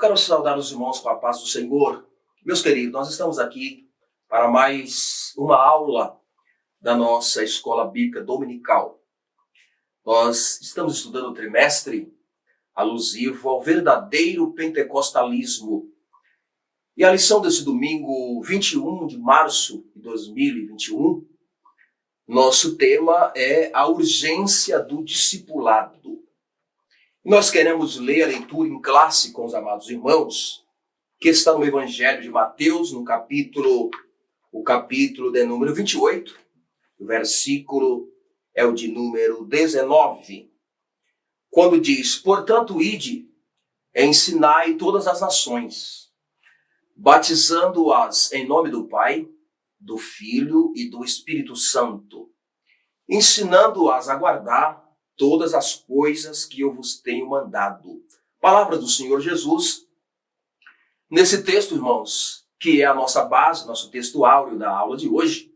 quero saudar os irmãos com a paz do Senhor. Meus queridos, nós estamos aqui para mais uma aula da nossa escola bíblica dominical. Nós estamos estudando o trimestre alusivo ao verdadeiro pentecostalismo. E a lição desse domingo 21 de março de 2021, nosso tema é a urgência do discipulado. Nós queremos ler a leitura em classe com os amados irmãos, que está no Evangelho de Mateus, o capítulo de número 28, o versículo é o de número 19, quando diz: portanto, ide, ensinai todas as nações, batizando-as em nome do Pai, do Filho e do Espírito Santo, ensinando-as a guardar todas as coisas que eu vos tenho mandado. Palavra do Senhor Jesus. Nesse texto, irmãos, que é a nossa base, nosso texto áureo da aula de hoje,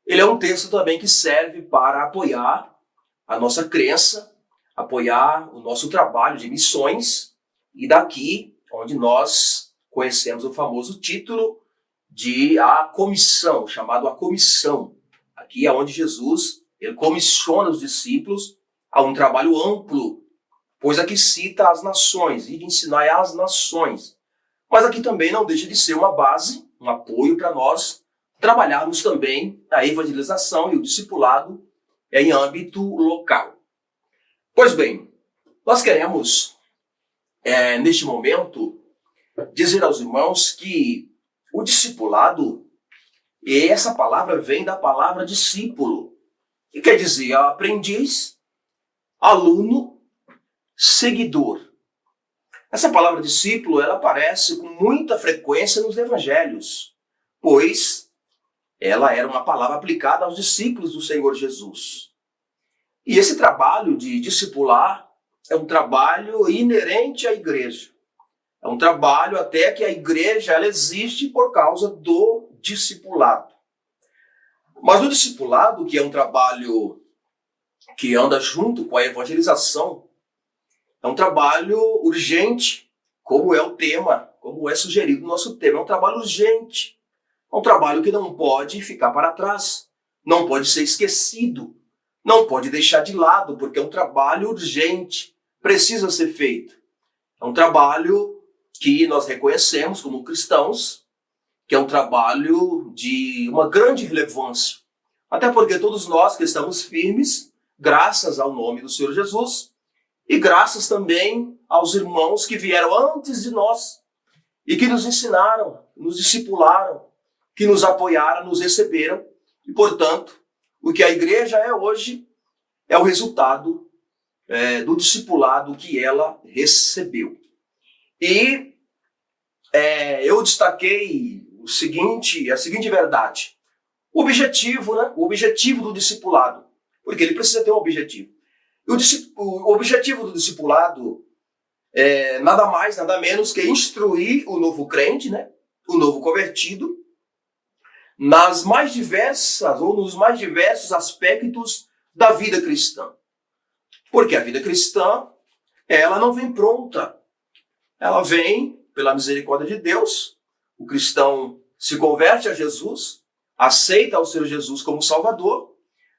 ele é um texto também que serve para apoiar a nossa crença, apoiar o nosso trabalho de missões, e daqui onde nós conhecemos o famoso título de a comissão, chamado a comissão. Aqui é onde Jesus ele comissiona os discípulos a um trabalho amplo, pois aqui cita as nações, e de ensinar às nações. Mas aqui também não deixa de ser uma base, um apoio para nós trabalharmos também a evangelização e o discipulado em âmbito local. Pois bem, nós queremos, neste momento, dizer aos irmãos que o discipulado, e essa palavra vem da palavra discípulo, que quer dizer aprendiz, aluno, seguidor. Essa palavra discípulo, ela aparece com muita frequência nos evangelhos, pois ela era uma palavra aplicada aos discípulos do Senhor Jesus. E esse trabalho de discipular é um trabalho inerente à igreja. É um trabalho até que a igreja ela existe por causa do discipulado. Mas o discipulado, que é um trabalho que anda junto com a evangelização, é um trabalho urgente, como é o tema, como é sugerido no nosso tema. É um trabalho urgente, é um trabalho que não pode ficar para trás, não pode ser esquecido, não pode deixar de lado, porque é um trabalho urgente, precisa ser feito. É um trabalho que nós reconhecemos como cristãos, que é um trabalho de uma grande relevância. Até porque todos nós que estamos firmes, graças ao nome do Senhor Jesus, e graças também aos irmãos que vieram antes de nós e que nos ensinaram, nos discipularam, que nos apoiaram, nos receberam. E, portanto, o que a igreja é hoje é o resultado do discipulado que ela recebeu. E eu destaquei a seguinte verdade. O objetivo do discipulado, porque ele precisa ter um objetivo. O objetivo do discipulado é nada mais, nada menos que instruir o novo crente, o novo convertido, nos mais diversos aspectos da vida cristã. Porque a vida cristã, ela não vem pronta. Ela vem pela misericórdia de Deus. O cristão se converte a Jesus, aceita o Senhor Jesus como Salvador,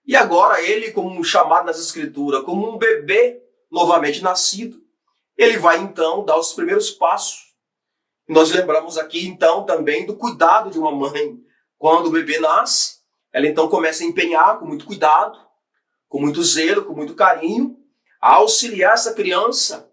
e agora ele, como chamado nas Escrituras, como um bebê novamente nascido, ele vai então dar os primeiros passos. Nós lembramos aqui então também do cuidado de uma mãe. Quando o bebê nasce, ela então começa a empenhar com muito cuidado, com muito zelo, com muito carinho, a auxiliar essa criança,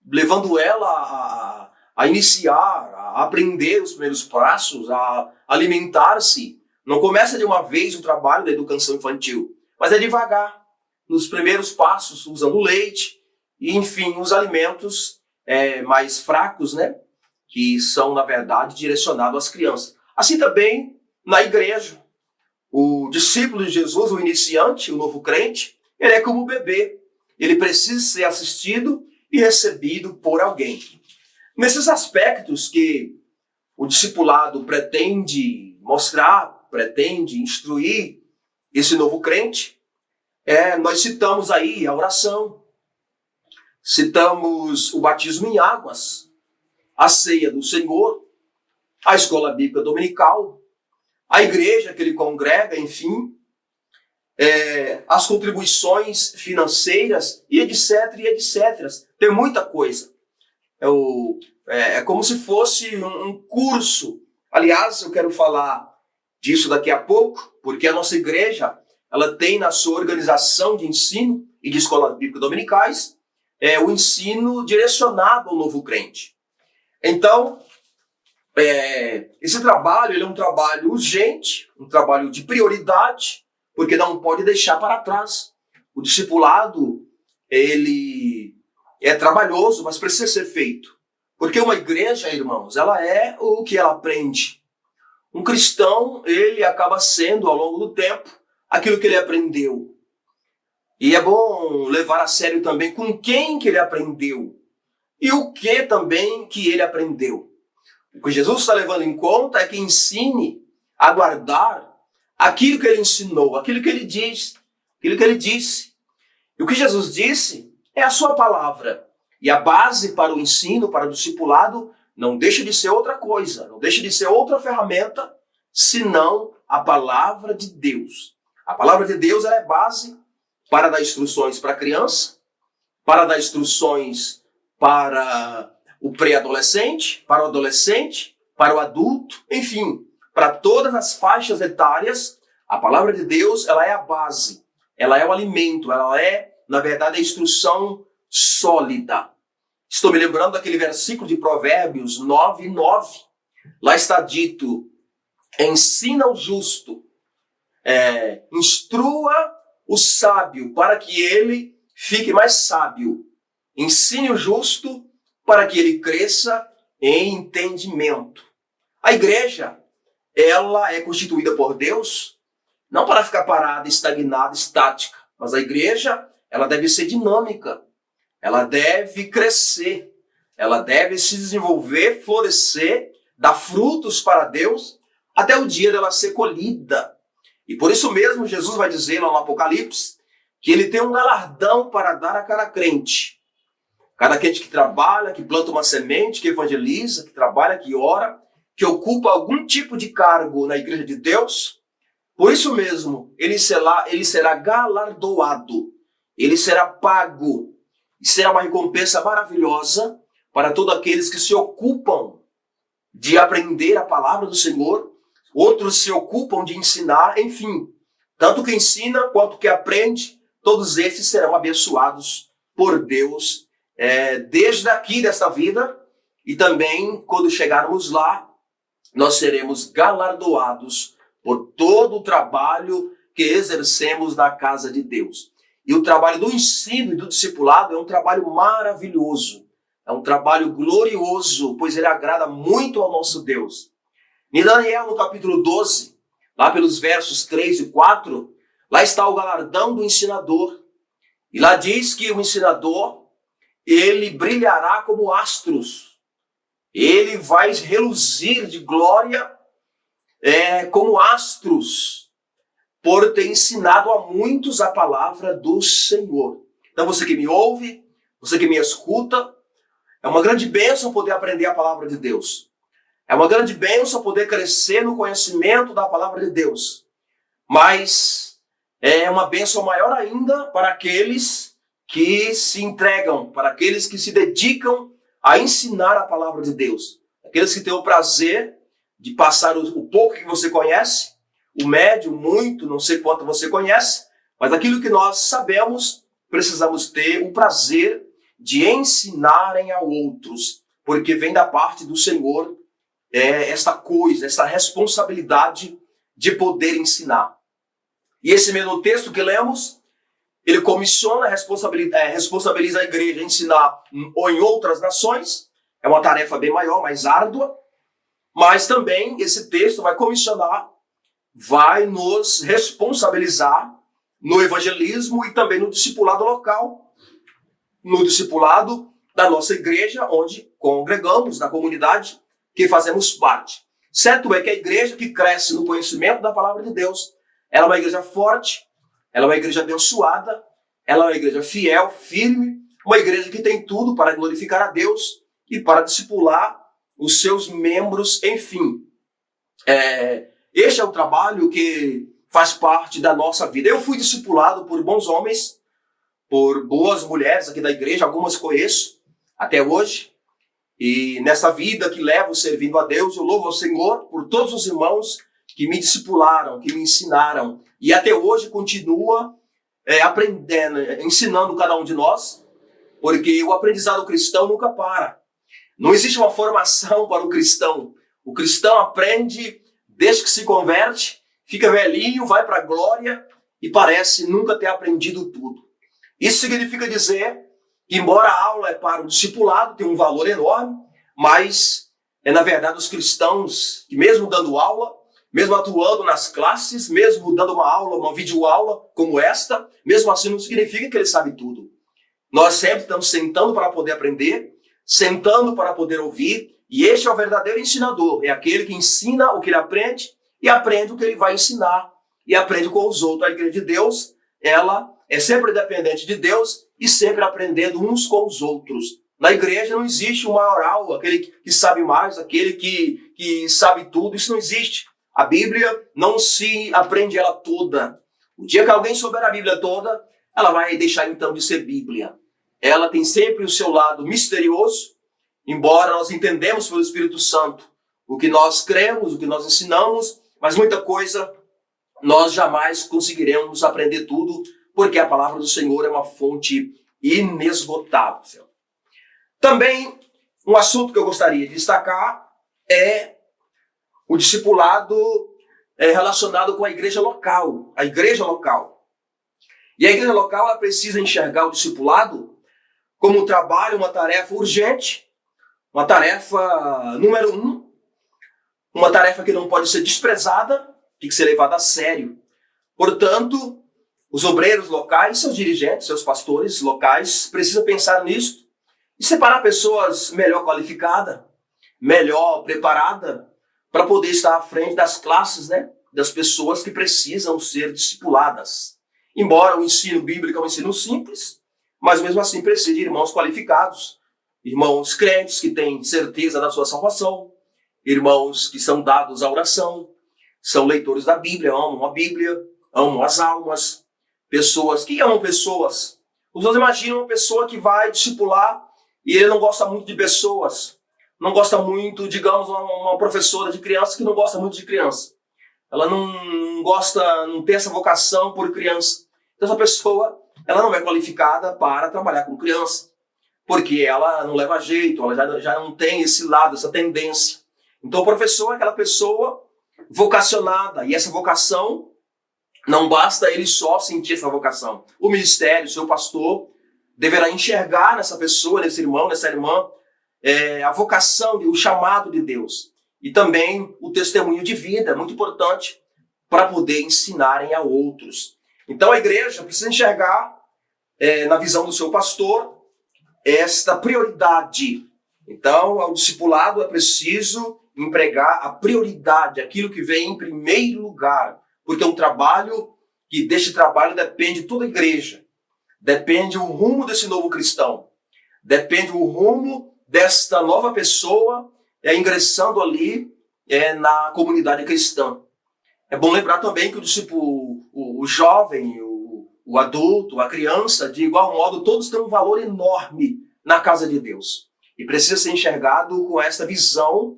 levando ela a iniciar, a aprender os primeiros passos, a alimentar-se. Não começa de uma vez o trabalho da educação infantil, mas é devagar, nos primeiros passos, usando leite e, enfim, os alimentos mais fracos, que são, na verdade, direcionados às crianças. Assim também na igreja. O discípulo de Jesus, o iniciante, o novo crente, ele é como um bebê. Ele precisa ser assistido e recebido por alguém. Nesses aspectos que o discipulado pretende mostrar, pretende instruir esse novo crente, nós citamos aí a oração, citamos o batismo em águas, a ceia do Senhor, a escola bíblica dominical, a igreja que ele congrega, enfim, as contribuições financeiras e etc, e etc. Tem muita coisa. É como se fosse um curso. Aliás, eu quero falar disso daqui a pouco, porque a nossa igreja ela tem na sua organização de ensino e de escolas bíblicas dominicais o ensino direcionado ao novo crente. Então, esse trabalho ele é um trabalho urgente, um trabalho de prioridade, porque não pode deixar para trás. O discipulado, ele é trabalhoso, mas precisa ser feito. Porque uma igreja, irmãos, ela é o que ela aprende. Um cristão, ele acaba sendo, ao longo do tempo, aquilo que ele aprendeu. E é bom levar a sério também com quem que ele aprendeu. E o que também que ele aprendeu. O que Jesus está levando em conta é que ensine a guardar aquilo que ele ensinou, aquilo que ele diz, aquilo que ele disse. E o que Jesus disse é a sua palavra. E a base para o ensino, para o discipulado, não deixa de ser outra coisa, não deixa de ser outra ferramenta, senão a palavra de Deus. A palavra de Deus ela é base para dar instruções para a criança, para dar instruções para o pré-adolescente, para o adolescente, para o adulto, enfim, para todas as faixas etárias. A palavra de Deus ela é a base, ela é o alimento, ela é, na verdade, a instrução sólida. Estou me lembrando daquele versículo de Provérbios 9:9. Lá está dito, ensina o justo, instrua o sábio para que ele fique mais sábio. Ensine o justo para que ele cresça em entendimento. A igreja, ela é constituída por Deus, não para ficar parada, estagnada, estática, mas a igreja, ela deve ser dinâmica. Ela deve crescer, ela deve se desenvolver, florescer, dar frutos para Deus, até o dia dela ser colhida. E por isso mesmo Jesus vai dizer lá no Apocalipse que ele tem um galardão para dar a cada crente. Cada crente que trabalha, que planta uma semente, que evangeliza, que trabalha, que ora, que ocupa algum tipo de cargo na igreja de Deus. Por isso mesmo, ele será galardoado, ele será pago. E será uma recompensa maravilhosa para todos aqueles que se ocupam de aprender a palavra do Senhor, outros se ocupam de ensinar, enfim. Tanto que ensina quanto que aprende, todos esses serão abençoados por Deus, desde aqui desta vida, e também quando chegarmos lá, nós seremos galardoados por todo o trabalho que exercemos na casa de Deus. E o trabalho do ensino e do discipulado é um trabalho maravilhoso, é um trabalho glorioso, pois ele agrada muito ao nosso Deus. Em Daniel, no capítulo 12, lá pelos versos 3 e 4, lá está o galardão do ensinador. E lá diz que o ensinador, ele brilhará como astros. Ele vai reluzir de glória como astros, por ter ensinado a muitos a palavra do Senhor. Então você que me ouve, você que me escuta, é uma grande bênção poder aprender a palavra de Deus. É uma grande bênção poder crescer no conhecimento da palavra de Deus. Mas é uma bênção maior ainda para aqueles que se entregam, para aqueles que se dedicam a ensinar a palavra de Deus. Aqueles que têm o prazer de passar o pouco que você conhece, o médio, muito, não sei quanto você conhece, mas aquilo que nós sabemos, precisamos ter o prazer de ensinarem a outros, porque vem da parte do Senhor esta coisa, esta responsabilidade de poder ensinar. E esse mesmo texto que lemos, ele comissiona, responsabiliza a igreja a ensinar em outras nações. É uma tarefa bem maior, mais árdua, mas também esse texto vai comissionar, vai nos responsabilizar no evangelismo e também no discipulado local, no discipulado da nossa igreja, onde congregamos, na comunidade que fazemos parte. Certo é que a igreja que cresce no conhecimento da palavra de Deus, ela é uma igreja forte, ela é uma igreja abençoada, ela é uma igreja fiel, firme, Uma igreja que tem tudo para glorificar a Deus e para discipular os seus membros, enfim. Este é o trabalho que faz parte da nossa vida. Eu fui discipulado por bons homens, por boas mulheres aqui da igreja, algumas conheço até hoje. E nessa vida que levo servindo a Deus, eu louvo ao Senhor por todos os irmãos que me discipularam, que me ensinaram. E até hoje continua aprendendo, ensinando cada um de nós, porque o aprendizado cristão nunca para. Não existe uma formação para o cristão. O cristão aprende desde que se converte, fica velhinho, vai para a glória e parece nunca ter aprendido tudo. Isso significa dizer que, embora a aula é para o discipulado, tem um valor enorme, mas na verdade os cristãos que mesmo dando aula, mesmo atuando nas classes, mesmo dando uma aula, uma videoaula como esta, mesmo assim não significa que ele sabe tudo. Nós sempre estamos sentando para poder aprender, sentando para poder ouvir, e este é o verdadeiro ensinador, é aquele que ensina o que ele aprende e aprende o que ele vai ensinar e aprende com os outros. A igreja de Deus, ela é sempre dependente de Deus e sempre aprendendo uns com os outros. Na igreja não existe o maioral, aquele que sabe mais, aquele que sabe tudo, isso não existe. A Bíblia não se aprende ela toda. O dia que alguém souber a Bíblia toda, ela vai deixar então de ser Bíblia. Ela tem sempre o seu lado misterioso, embora nós entendemos pelo Espírito Santo o que nós cremos, o que nós ensinamos, mas muita coisa nós jamais conseguiremos aprender tudo, porque a palavra do Senhor é uma fonte inesgotável. Também, um assunto que eu gostaria de destacar é o discipulado relacionado com a igreja local. A igreja local. E a igreja local ela precisa enxergar o discipulado como um trabalho, uma tarefa urgente, uma tarefa número 1, uma tarefa que não pode ser desprezada, tem que ser levada a sério. Portanto, os obreiros locais, seus dirigentes, seus pastores locais, precisam pensar nisso e separar pessoas melhor qualificadas, melhor preparadas, para poder estar à frente das classes, das pessoas que precisam ser discipuladas. Embora o ensino bíblico é um ensino simples, mas mesmo assim precisa de irmãos qualificados, irmãos crentes que têm certeza da sua salvação, irmãos que são dados à oração, são leitores da Bíblia, amam a Bíblia, amam as almas, pessoas que amam pessoas. Os outros imaginam uma pessoa que vai discipular e ele não gosta muito de pessoas, não gosta muito, digamos, uma professora de criança que não gosta muito de criança. Ela não gosta, não tem essa vocação por criança. Então essa pessoa, ela não é qualificada para trabalhar com criança, porque ela não leva jeito, ela já não tem esse lado, essa tendência. Então o professor é aquela pessoa vocacionada, e essa vocação, não basta ele só sentir essa vocação. O ministério, o seu pastor, deverá enxergar nessa pessoa, nesse irmão, nessa irmã, a vocação, o chamado de Deus. E também o testemunho de vida, muito importante, para poder ensinarem a outros. Então a igreja precisa enxergar, na visão do seu pastor, esta prioridade. Então, ao discipulado é preciso empregar a prioridade, aquilo que vem em primeiro lugar, porque é um trabalho que deste trabalho depende toda a igreja, depende o rumo desse novo cristão, depende o rumo desta nova pessoa ingressando ali na comunidade cristã. É bom lembrar também que o discípulo, o jovem, o adulto, a criança, de igual modo, todos têm um valor enorme na casa de Deus. E precisa ser enxergado com essa visão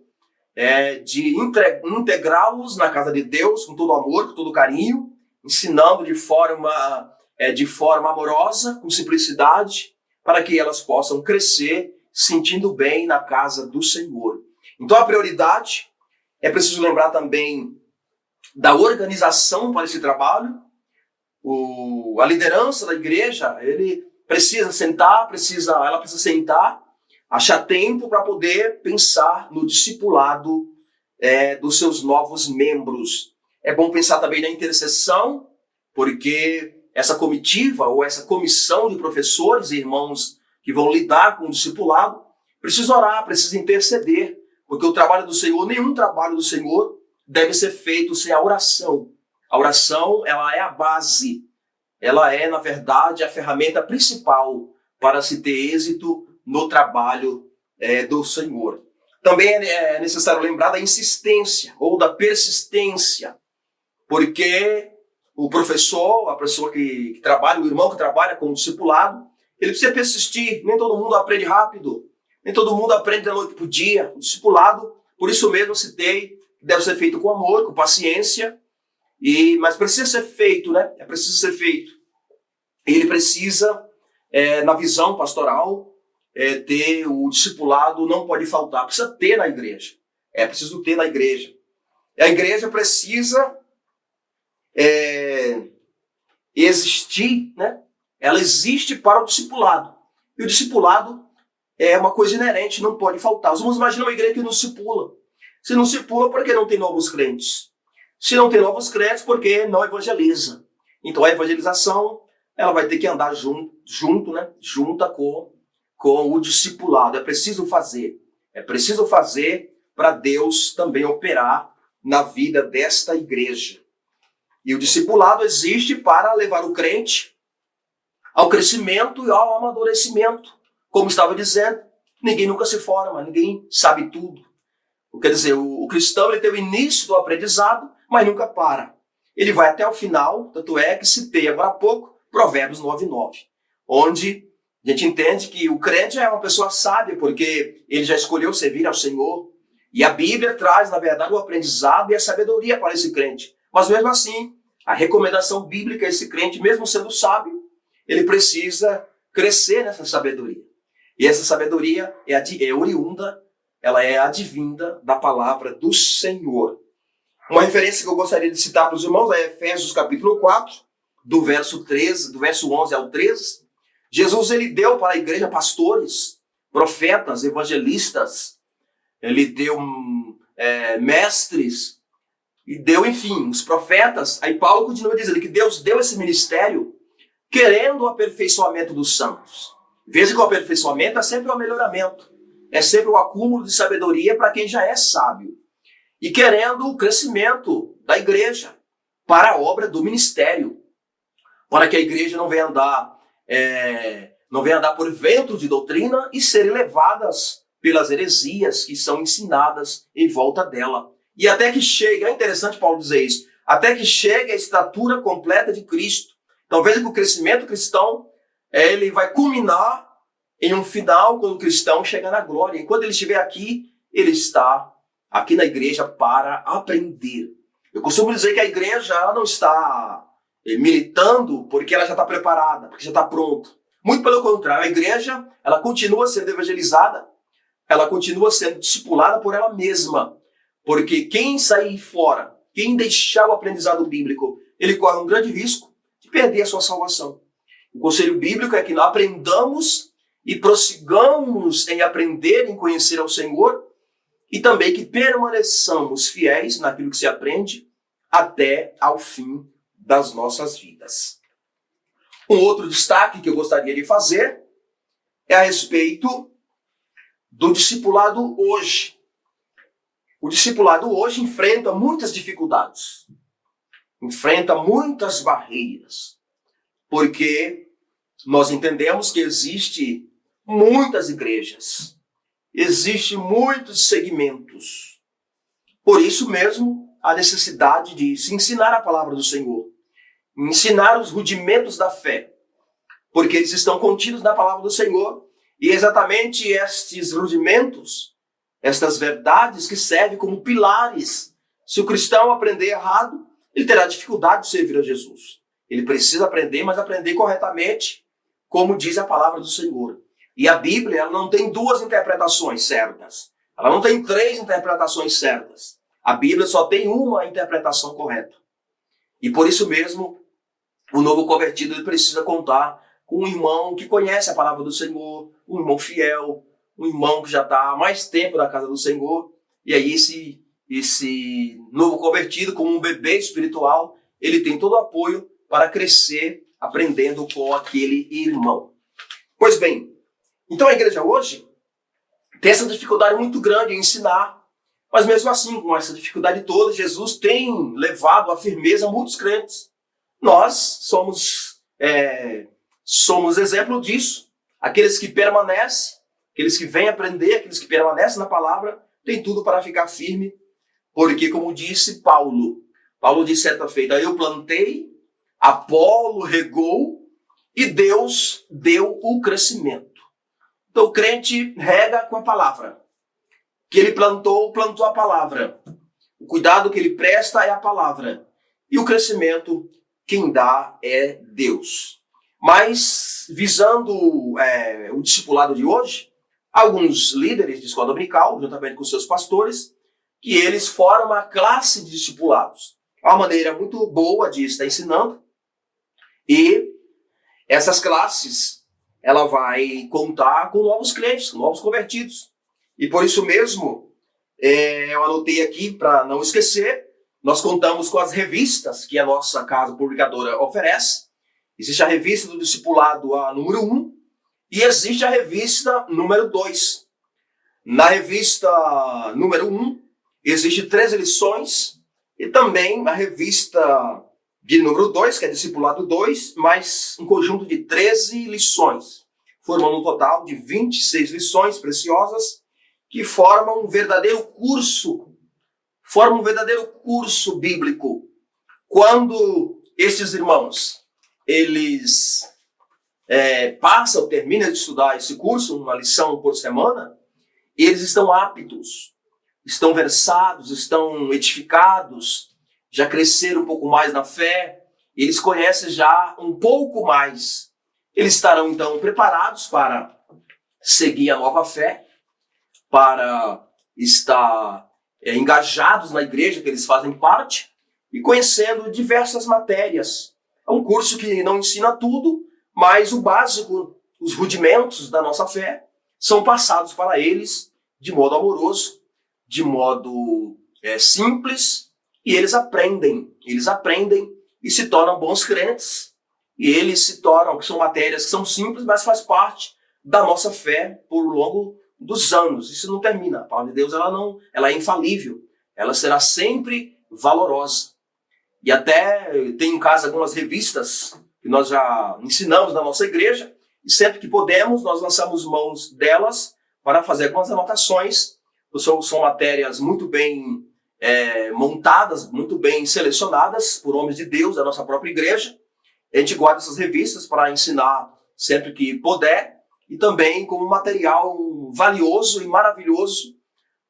de integrá-los na casa de Deus, com todo amor, com todo carinho, ensinando de forma amorosa, com simplicidade, para que elas possam crescer sentindo bem na casa do Senhor. Então a prioridade, é preciso lembrar também da organização para esse trabalho. A liderança da igreja, ele precisa sentar, ela precisa sentar, achar tempo para poder pensar no discipulado dos seus novos membros. É bom pensar também na intercessão, porque essa comitiva ou essa comissão de professores e irmãos que vão lidar com o discipulado, precisa orar, precisa interceder, porque o trabalho do Senhor, nenhum trabalho do Senhor deve ser feito sem a oração. A oração, ela é a base, ela é, na verdade, a ferramenta principal para se ter êxito no trabalho do Senhor. Também é necessário lembrar da insistência ou da persistência, porque o professor, a pessoa que trabalha, o irmão que trabalha com o discipulado, ele precisa persistir. Nem todo mundo aprende rápido, nem todo mundo aprende da noite para o dia. O discipulado, por isso mesmo citei, deve ser feito com amor, com paciência, mas precisa ser feito, né? É preciso ser feito. Ele precisa, na visão pastoral, ter o discipulado, não pode faltar, precisa ter na igreja. É preciso ter na igreja. E a igreja precisa existir, né? Ela existe para o discipulado. E o discipulado é uma coisa inerente, não pode faltar. Vamos imaginar uma igreja que não discipula. Se não discipula, porque não tem novos crentes. Se não tem novos crentes, porque não evangeliza. Então a evangelização, ela vai ter que andar junta com o discipulado. É preciso fazer. É preciso fazer para Deus também operar na vida desta igreja. E o discipulado existe para levar o crente ao crescimento e ao amadurecimento. Como estava dizendo, ninguém nunca se forma, ninguém sabe tudo. Quer dizer, o cristão ele tem o início do aprendizado, mas nunca para. Ele vai até o final, tanto é que citei agora há pouco Provérbios 9:9, onde a gente entende que o crente é uma pessoa sábia, porque ele já escolheu servir ao Senhor. E a Bíblia traz, na verdade, o aprendizado e a sabedoria para esse crente. Mas mesmo assim, a recomendação bíblica a esse crente, mesmo sendo sábio, ele precisa crescer nessa sabedoria. E essa sabedoria é oriunda, ela é advinda da palavra do Senhor. Uma referência que eu gostaria de citar para os irmãos é Efésios capítulo 4, do verso 11 ao 13. Jesus ele deu para a igreja pastores, profetas, evangelistas, ele deu mestres, e deu, enfim, os profetas. Aí Paulo continua dizendo que Deus deu esse ministério querendo o aperfeiçoamento dos santos. Veja que o aperfeiçoamento é sempre o melhoramento, é sempre o acúmulo de sabedoria para quem já é sábio. E querendo o crescimento da igreja para a obra do ministério, para que a igreja não venha andar por vento de doutrina e serem levadas pelas heresias que são ensinadas em volta dela. E até que chegue, é interessante Paulo dizer isso, até que chegue a estatura completa de Cristo. Então veja que o crescimento cristão, ele vai culminar em um final quando o cristão chegar na glória. E quando ele estiver aqui, ele está aqui na igreja para aprender. Eu costumo dizer que a igreja ela não está militando porque ela já está preparada, porque já está pronta. Muito pelo contrário, a igreja ela continua sendo evangelizada, ela continua sendo discipulada por ela mesma. Porque quem sair fora, quem deixar o aprendizado bíblico, ele corre um grande risco de perder a sua salvação. O conselho bíblico é que nós aprendamos e prossigamos em aprender, em conhecer ao Senhor, e também que permaneçamos fiéis naquilo que se aprende até ao fim das nossas vidas. Um outro destaque que eu gostaria de fazer é a respeito do discipulado hoje. O discipulado hoje enfrenta muitas dificuldades, enfrenta muitas barreiras, porque nós entendemos que existe muitas igrejas, existe muitos segmentos. Por isso mesmo, a necessidade de se ensinar a palavra do Senhor, ensinar os rudimentos da fé, porque eles estão contidos na palavra do Senhor, e exatamente estes rudimentos, estas verdades que servem como pilares. Se o cristão aprender errado, ele terá dificuldade de servir a Jesus. Ele precisa aprender, mas aprender corretamente, como diz a palavra do Senhor. E a Bíblia ela não tem duas interpretações certas. Ela não tem três interpretações certas. A Bíblia só tem uma interpretação correta. E por isso mesmo, o novo convertido ele precisa contar com um irmão que conhece a palavra do Senhor, um irmão fiel, um irmão que já está há mais tempo na casa do Senhor. E aí esse novo convertido, como um bebê espiritual, ele tem todo o apoio para crescer aprendendo com aquele irmão. Pois bem, então a igreja hoje tem essa dificuldade muito grande em ensinar, mas mesmo assim, com essa dificuldade toda, Jesus tem levado à firmeza muitos crentes. Nós somos exemplo disso. Aqueles que permanecem, aqueles que vêm aprender, aqueles que permanecem na palavra, têm tudo para ficar firme, porque, como disse Paulo disse certa feita, eu plantei, Apolo regou e Deus deu o crescimento. Então o crente rega com a palavra. Que ele plantou a palavra. O cuidado que ele presta é a palavra. E o crescimento, quem dá é Deus. Mas, visando o discipulado de hoje, alguns líderes de escola dominical, juntamente com seus pastores, que eles formam uma classe de discipulados. É uma maneira muito boa de estar ensinando. E essas classes, ela vai contar com novos crentes, novos convertidos. E por isso mesmo, eu anotei aqui para não esquecer, nós contamos com as revistas que a nossa casa publicadora oferece. Existe a revista do discipulado, a número 1, e existe a revista número 2. Na revista número 1, existe 13 lições, e também a revista de número 2, que é discipulado 2, mais um conjunto de 13 lições, formando um total de 26 lições preciosas, que formam um verdadeiro curso bíblico. Quando estes irmãos, eles terminam de estudar esse curso, uma lição por semana, eles estão aptos, estão versados, estão edificados, já cresceram um pouco mais na fé, eles conhecem já um pouco mais. Eles estarão então preparados para seguir a nova fé, para estar engajados na igreja que eles fazem parte e conhecendo diversas matérias. É um curso que não ensina tudo, mas o básico, os rudimentos da nossa fé, são passados para eles de modo amoroso, de modo simples, e eles aprendem e se tornam bons crentes. E eles se tornam, que são matérias que são simples, mas faz parte da nossa fé por longo dos anos. Isso não termina. A palavra de Deus ela é infalível. Ela será sempre valorosa. E até tem em casa algumas revistas que nós já ensinamos na nossa igreja, e sempre que podemos, nós lançamos mãos delas para fazer algumas anotações. São matérias muito bem montadas, muito bem selecionadas por homens de Deus, da nossa própria igreja. A gente guarda essas revistas para ensinar sempre que puder, e também como material valioso e maravilhoso.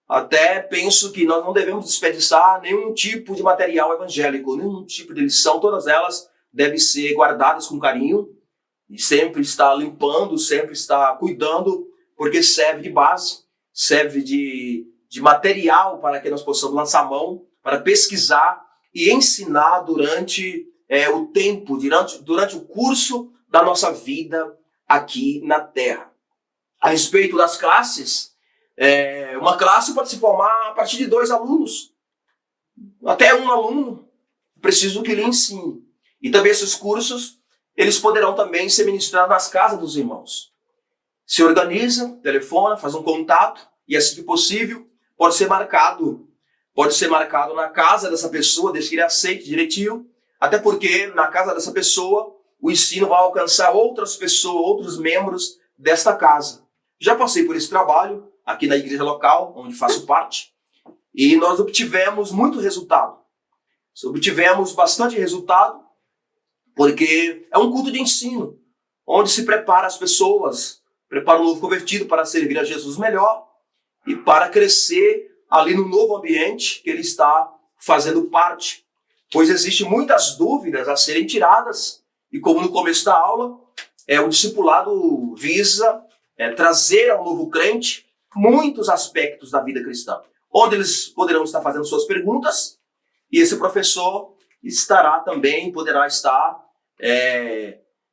Até penso que nós não devemos desperdiçar nenhum tipo de material evangélico, nenhum tipo de lição. Todas elas devem ser guardadas com carinho e sempre estar limpando, sempre estar cuidando, porque serve de base, serve de material para que nós possamos lançar mão, para pesquisar e ensinar durante o tempo, durante o curso da nossa vida aqui na Terra. A respeito das classes, uma classe pode se formar a partir de 2 alunos. Até um aluno, preciso que lhe ensine. E também esses cursos, eles poderão também ser ministrados nas casas dos irmãos. Se organiza, telefona, faz um contato, e assim que possível, pode ser marcado na casa dessa pessoa, desde que ele aceite direitinho, até porque na casa dessa pessoa, o ensino vai alcançar outras pessoas, outros membros desta casa. Já passei por esse trabalho aqui na igreja local, onde faço parte, e nós obtivemos muito resultado. Obtivemos bastante resultado, porque é um culto de ensino, onde se prepara as pessoas, prepara o novo convertido para servir a Jesus melhor e para crescer ali no novo ambiente que ele está fazendo parte. Pois existem muitas dúvidas a serem tiradas, e como no começo da aula, o discipulado visa trazer ao novo crente muitos aspectos da vida cristã, onde eles poderão estar fazendo suas perguntas, e esse professor poderá estar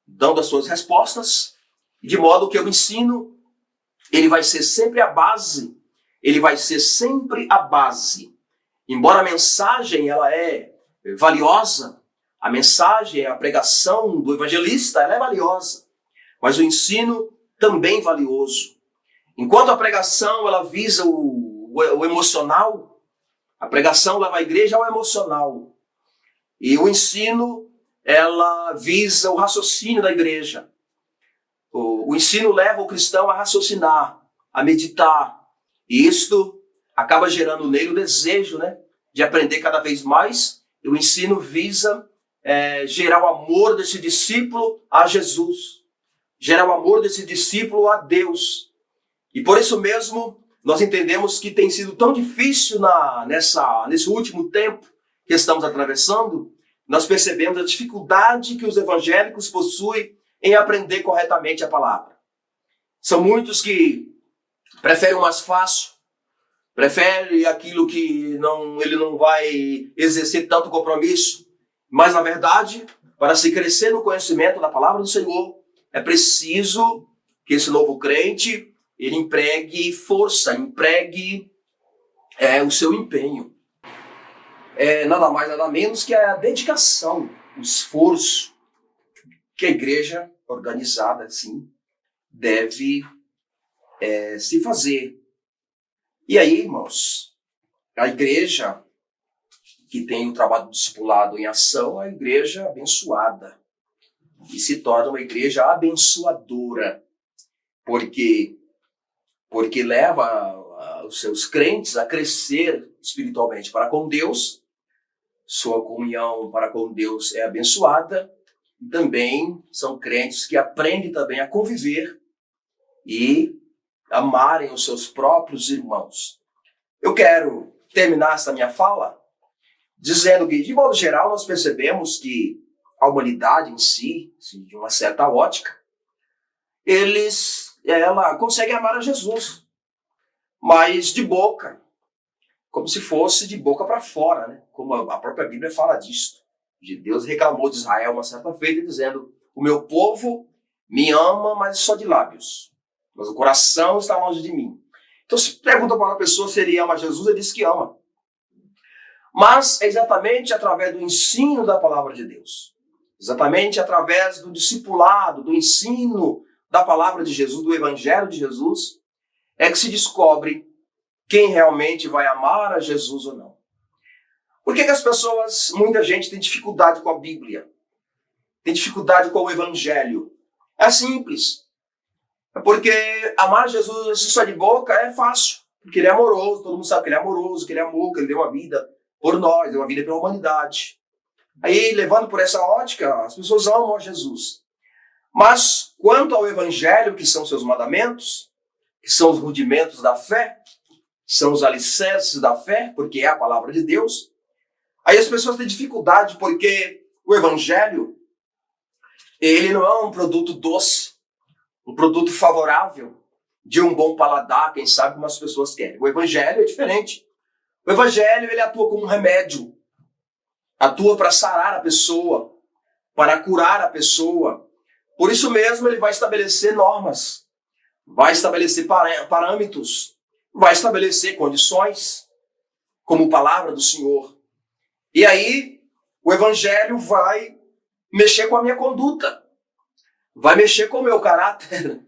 dando as suas respostas, de modo que o ensino ele vai ser sempre a base. Embora a mensagem ela é valiosa, a mensagem, a pregação do evangelista, ela é valiosa, mas o ensino também valioso. Enquanto a pregação ela visa o emocional, a pregação leva a igreja ao emocional, e o ensino ela visa o raciocínio da igreja. O O ensino leva o cristão a raciocinar, a meditar. E isto acaba gerando nele o desejo, né, de aprender cada vez mais. E o ensino visa gerar o amor desse discípulo a Jesus, gerar o amor desse discípulo a Deus. E por isso mesmo, nós entendemos que tem sido tão difícil nesse último tempo que estamos atravessando. Nós percebemos a dificuldade que os evangélicos possuem em aprender corretamente a palavra. São muitos que preferem o mais fácil, preferem aquilo que ele não vai exercer tanto compromisso. Mas, na verdade, para se crescer no conhecimento da palavra do Senhor, é preciso que esse novo crente ele empregue força, empregue o seu empenho. Nada mais, nada menos que a dedicação, o esforço que a igreja organizada, assim, deve se fazer. E aí, irmãos, a igreja que tem o trabalho do discipulado em ação, a igreja abençoada. E se torna uma igreja abençoadora, porque leva os seus crentes a crescer espiritualmente para com Deus, sua comunhão para com Deus é abençoada, e também são crentes que aprendem também a conviver e amarem os seus próprios irmãos. Eu quero terminar essa minha fala dizendo que, de modo geral, nós percebemos que a humanidade em si, de uma certa ótica, ela consegue amar a Jesus, mas de boca, como se fosse de boca para fora, né? Como a própria Bíblia fala disso. Deus reclamou de Israel uma certa feita, dizendo: o meu povo me ama, mas só de lábios, mas o coração está longe de mim. Então, se pergunta para uma pessoa se ele ama Jesus, ele diz que ama. Mas é exatamente através do ensino da palavra de Deus, exatamente através do discipulado, do ensino da palavra de Jesus, do evangelho de Jesus, é que se descobre quem realmente vai amar a Jesus ou não. Por que as pessoas, muita gente tem dificuldade com a Bíblia? Tem dificuldade com o evangelho? É simples. É porque amar Jesus só de boca é fácil. Porque ele é amoroso, todo mundo sabe que ele é amoroso, que ele amou, que ele deu a vida por nós, deu a vida pela humanidade. Aí, levando por essa ótica, as pessoas amam a Jesus. Mas, quanto ao evangelho, que são seus mandamentos, que são os rudimentos da fé, são os alicerces da fé, porque é a palavra de Deus, aí as pessoas têm dificuldade, porque o evangelho, ele não é um produto doce, um produto favorável, de um bom paladar, quem sabe como as pessoas querem. O evangelho é diferente. O evangelho, ele atua como um remédio, atua para sarar a pessoa, para curar a pessoa. Por isso mesmo, ele vai estabelecer normas, vai estabelecer parâmetros, vai estabelecer condições, como palavra do Senhor. E aí, o evangelho vai mexer com a minha conduta, vai mexer com o meu caráter,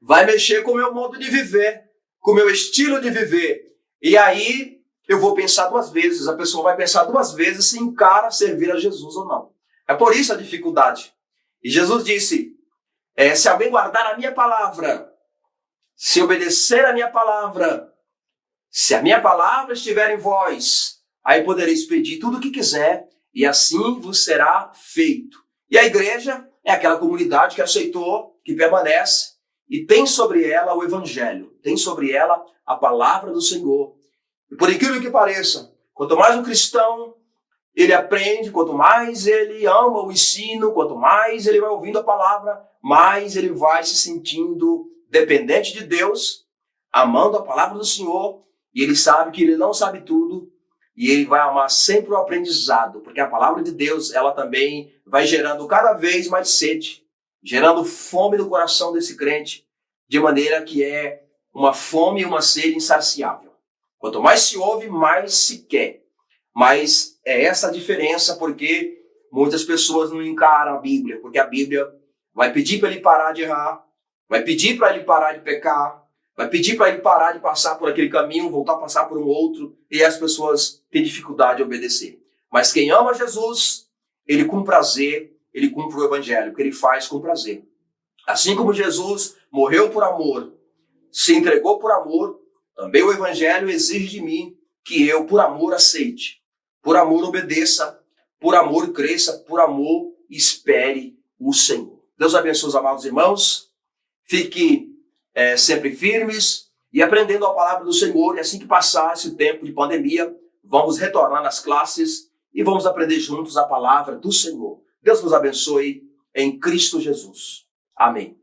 vai mexer com o meu modo de viver, com o meu estilo de viver. E aí, eu vou pensar duas vezes, a pessoa vai pensar duas vezes se encara servir a Jesus ou não. É por isso a dificuldade. E Jesus disse, se alguém guardar a minha palavra, se obedecer a minha palavra, se a minha palavra estiver em vós, aí podereis pedir tudo o que quiser, e assim vos será feito. E a igreja é aquela comunidade que aceitou, que permanece, e tem sobre ela o evangelho, tem sobre ela a palavra do Senhor. E por incrível que pareça, quanto mais o cristão ele aprende, quanto mais ele ama o ensino, quanto mais ele vai ouvindo a palavra, mais ele vai se sentindo dependente de Deus, amando a palavra do Senhor, e ele sabe que ele não sabe tudo, e ele vai amar sempre o aprendizado, porque a palavra de Deus, ela também vai gerando cada vez mais sede, gerando fome no coração desse crente, de maneira que é uma fome e uma sede insaciável. Quanto mais se ouve, mais se quer. Mas é essa a diferença, porque muitas pessoas não encaram a Bíblia, porque a Bíblia vai pedir para ele parar de errar, vai pedir para ele parar de pecar, vai pedir para ele parar de passar por aquele caminho, voltar a passar por um outro, e as pessoas têm dificuldade de obedecer. Mas quem ama Jesus, ele com prazer, ele cumpre o evangelho, que ele faz com prazer. Assim como Jesus morreu por amor, se entregou por amor, também o Evangelho exige de mim que eu, por amor, aceite, por amor, obedeça, por amor, cresça, por amor, espere o Senhor. Deus abençoe os amados irmãos. Fique sempre firmes e aprendendo a palavra do Senhor. E assim que passar esse tempo de pandemia, vamos retornar nas classes e vamos aprender juntos a palavra do Senhor. Deus nos abençoe em Cristo Jesus. Amém.